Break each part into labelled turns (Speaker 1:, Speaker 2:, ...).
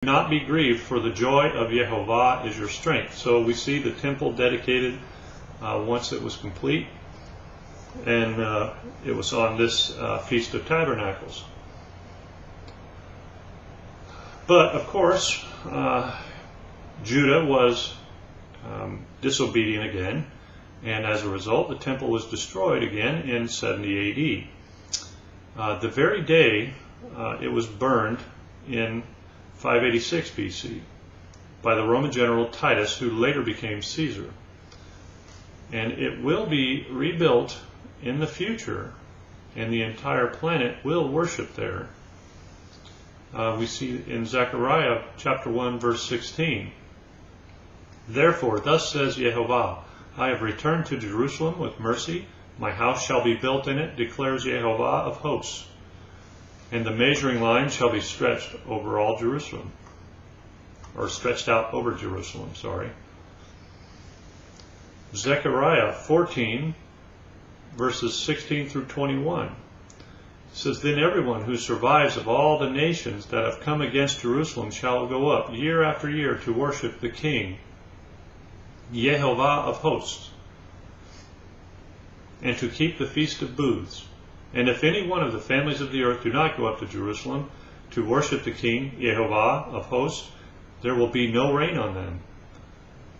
Speaker 1: Do not be grieved, for the joy of Yehovah is your strength. So we see the temple dedicated once it was complete, and it was on this Feast of Tabernacles. But of course, Judah was disobedient again, and as a result the temple was destroyed again in 70 AD. The very day it was burned in 586 BC by the Roman general Titus, who later became Caesar. And it will be rebuilt in the future, and the entire planet will worship there. We see in Zechariah chapter 1 verse 16, "Therefore thus says Yehovah, I have returned to Jerusalem with mercy, my house shall be built in it, declares Yehovah of hosts. And the measuring line shall be stretched over all Jerusalem," or stretched out over Jerusalem, sorry. Zechariah 14 verses 16 through 21 says, "Then everyone who survives of all the nations that have come against Jerusalem shall go up year after year to worship the King, Yehovah of hosts, and to keep the Feast of Booths. And if any one of the families of the earth do not go up to Jerusalem to worship the King, Yehovah of hosts, there will be no rain on them.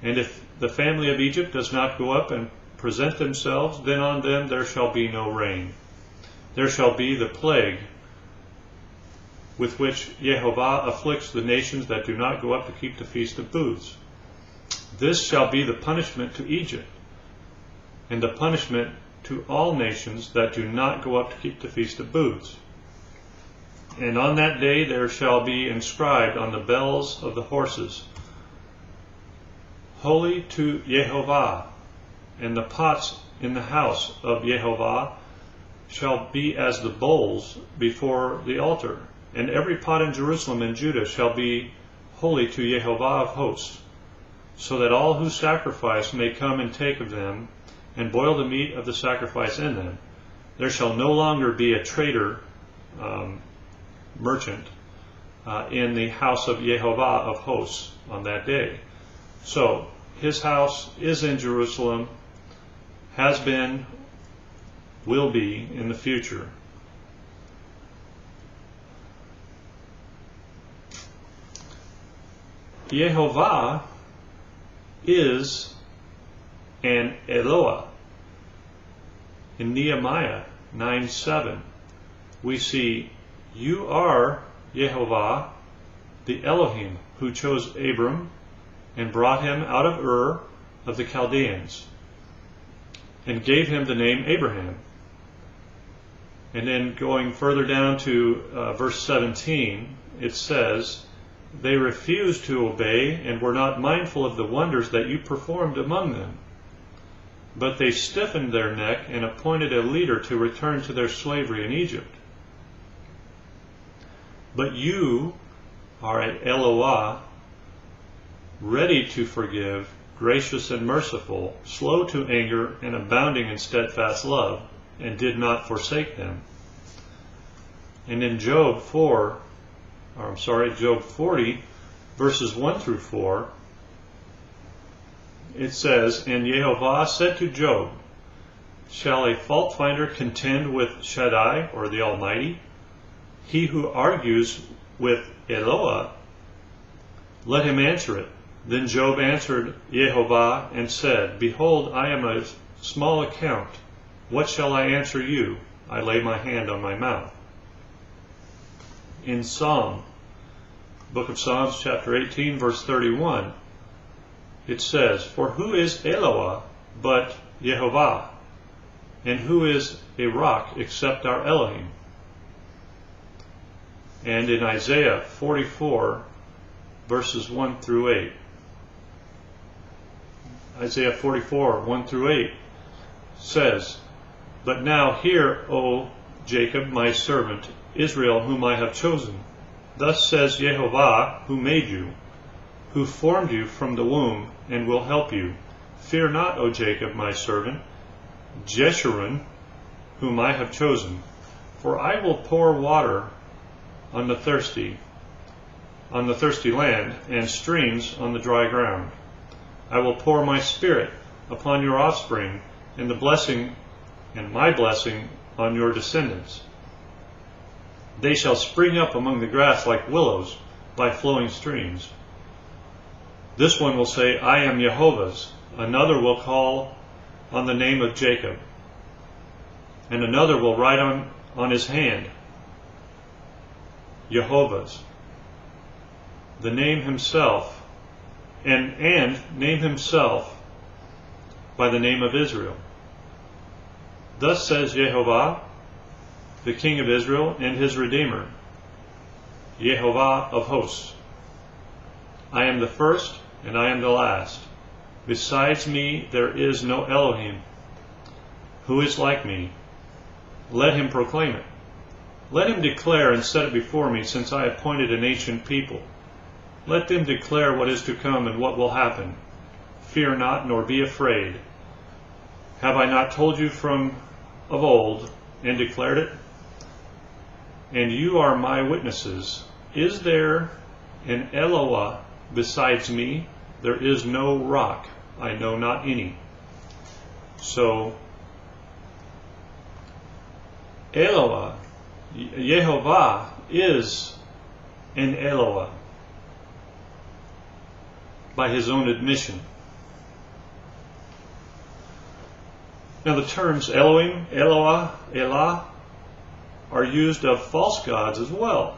Speaker 1: And if the family of Egypt does not go up and present themselves, then on them there shall be no rain. There shall be the plague with which Yehovah afflicts the nations that do not go up to keep the Feast of Booths. This shall be the punishment to Egypt, and the punishment to all nations that do not go up to keep the Feast of Booths. And on that day there shall be inscribed on the bells of the horses, Holy to Yehovah, and the pots in the house of Yehovah shall be as the bowls before the altar. And every pot in Jerusalem and Judah shall be holy to Yehovah of hosts, so that all who sacrifice may come and take of them, and boil the meat of the sacrifice in them. There shall no longer be a trader merchant in the house of Yehovah of hosts on that day." So his house is in Jerusalem, has been, will be in the future. Yehovah is an Eloah. In Nehemiah 9:7, we see, "You are Yehovah, the Elohim, who chose Abram and brought him out of Ur of the Chaldeans, and gave him the name Abraham." And then going further down to verse 17, it says, "They refused to obey and were not mindful of the wonders that you performed among them. But they stiffened their neck and appointed a leader to return to their slavery in Egypt. But you are an Eloah, ready to forgive, gracious and merciful, slow to anger and abounding in steadfast love, and did not forsake them." And in Job 40, verses 1 through 4, it says, "And Yehovah said to Job, Shall a fault finder contend with Shaddai, or the Almighty? He who argues with Eloah, let him answer it. Then Job answered Yehovah and said, Behold, I am of small account. What shall I answer you? I lay my hand on my mouth." In Book of Psalms, chapter 18, verse 31, it says, "For who is Eloah but Yehovah? And who is a rock except our Elohim?" And in Isaiah 44, verses 1 through 8, Isaiah 44, 1 through 8 says, "But now hear, O Jacob, my servant, Israel, whom I have chosen. Thus says Yehovah, who made you, who formed you from the womb, and will help you. Fear not, O Jacob, my servant, Jeshurun, whom I have chosen. For I will pour water on the thirsty, on the thirsty land, and streams on the dry ground. I will pour my Spirit upon your offspring, and my blessing on your descendants. They shall spring up among the grass like willows by flowing streams. This one will say, I am Jehovah's. Another will call on the name of Jacob. And another will write on his hand, Jehovah's. The name himself, and name himself by the name of Israel. Thus says Jehovah, the King of Israel and his Redeemer, Jehovah of hosts. I am the first and I am the last. Besides me there is no Elohim. Who is like me? Let him proclaim it. Let him declare and set it before me, since I appointed an ancient people. Let them declare what is to come and what will happen. Fear not, nor be afraid. Have I not told you from of old, and declared it? And you are my witnesses. Is there an Eloah besides me? There is no rock. I know not any. So, Eloah, Jehovah, is an Eloah by his own admission. Now the terms Elohim, Eloah, Elah are used of false gods as well.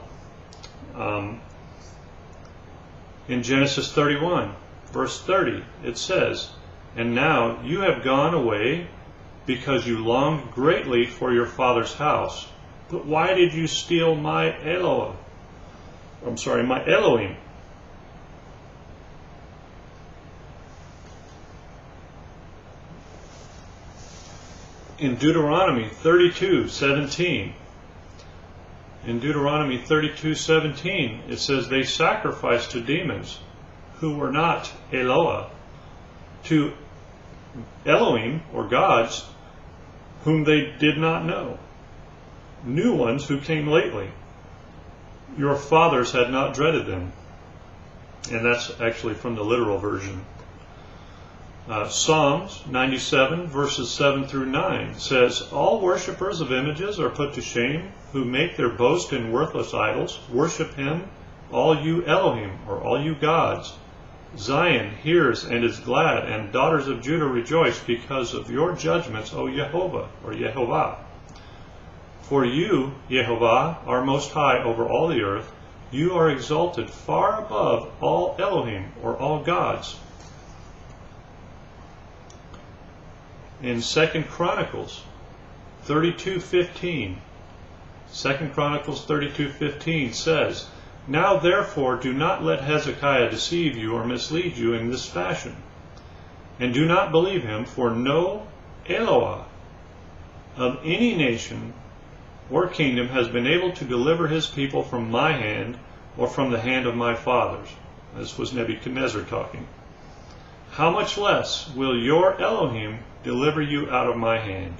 Speaker 1: In Genesis 31, verse 30, it says, And now you have gone away because you longed greatly for your father's house. But why did you steal my Eloah? My Elohim? In Deuteronomy 32:17, it says they sacrificed to demons who were not Eloah, to Elohim, or gods, whom they did not know, new ones who came lately. Your fathers had not dreaded them. And that's actually from the literal version. Psalms 97 verses 7 through 9 says, All worshippers of images are put to shame, who make their boast in worthless idols. Worship him, all you Elohim, or all you gods. Zion hears and is glad, and daughters of Judah rejoice because of your judgments, O Jehovah, or Jehovah. For you, Jehovah, are most high over all the earth. You are exalted far above all Elohim, or all gods. In 2 Chronicles 32:15, 2 Chronicles 32:15 says, Now therefore do not let Hezekiah deceive you or mislead you in this fashion, and do not believe him, for no Eloah of any nation or kingdom has been able to deliver his people from my hand or from the hand of my fathers. This was Nebuchadnezzar talking. How much less will your Elohim deliver you out of my hand?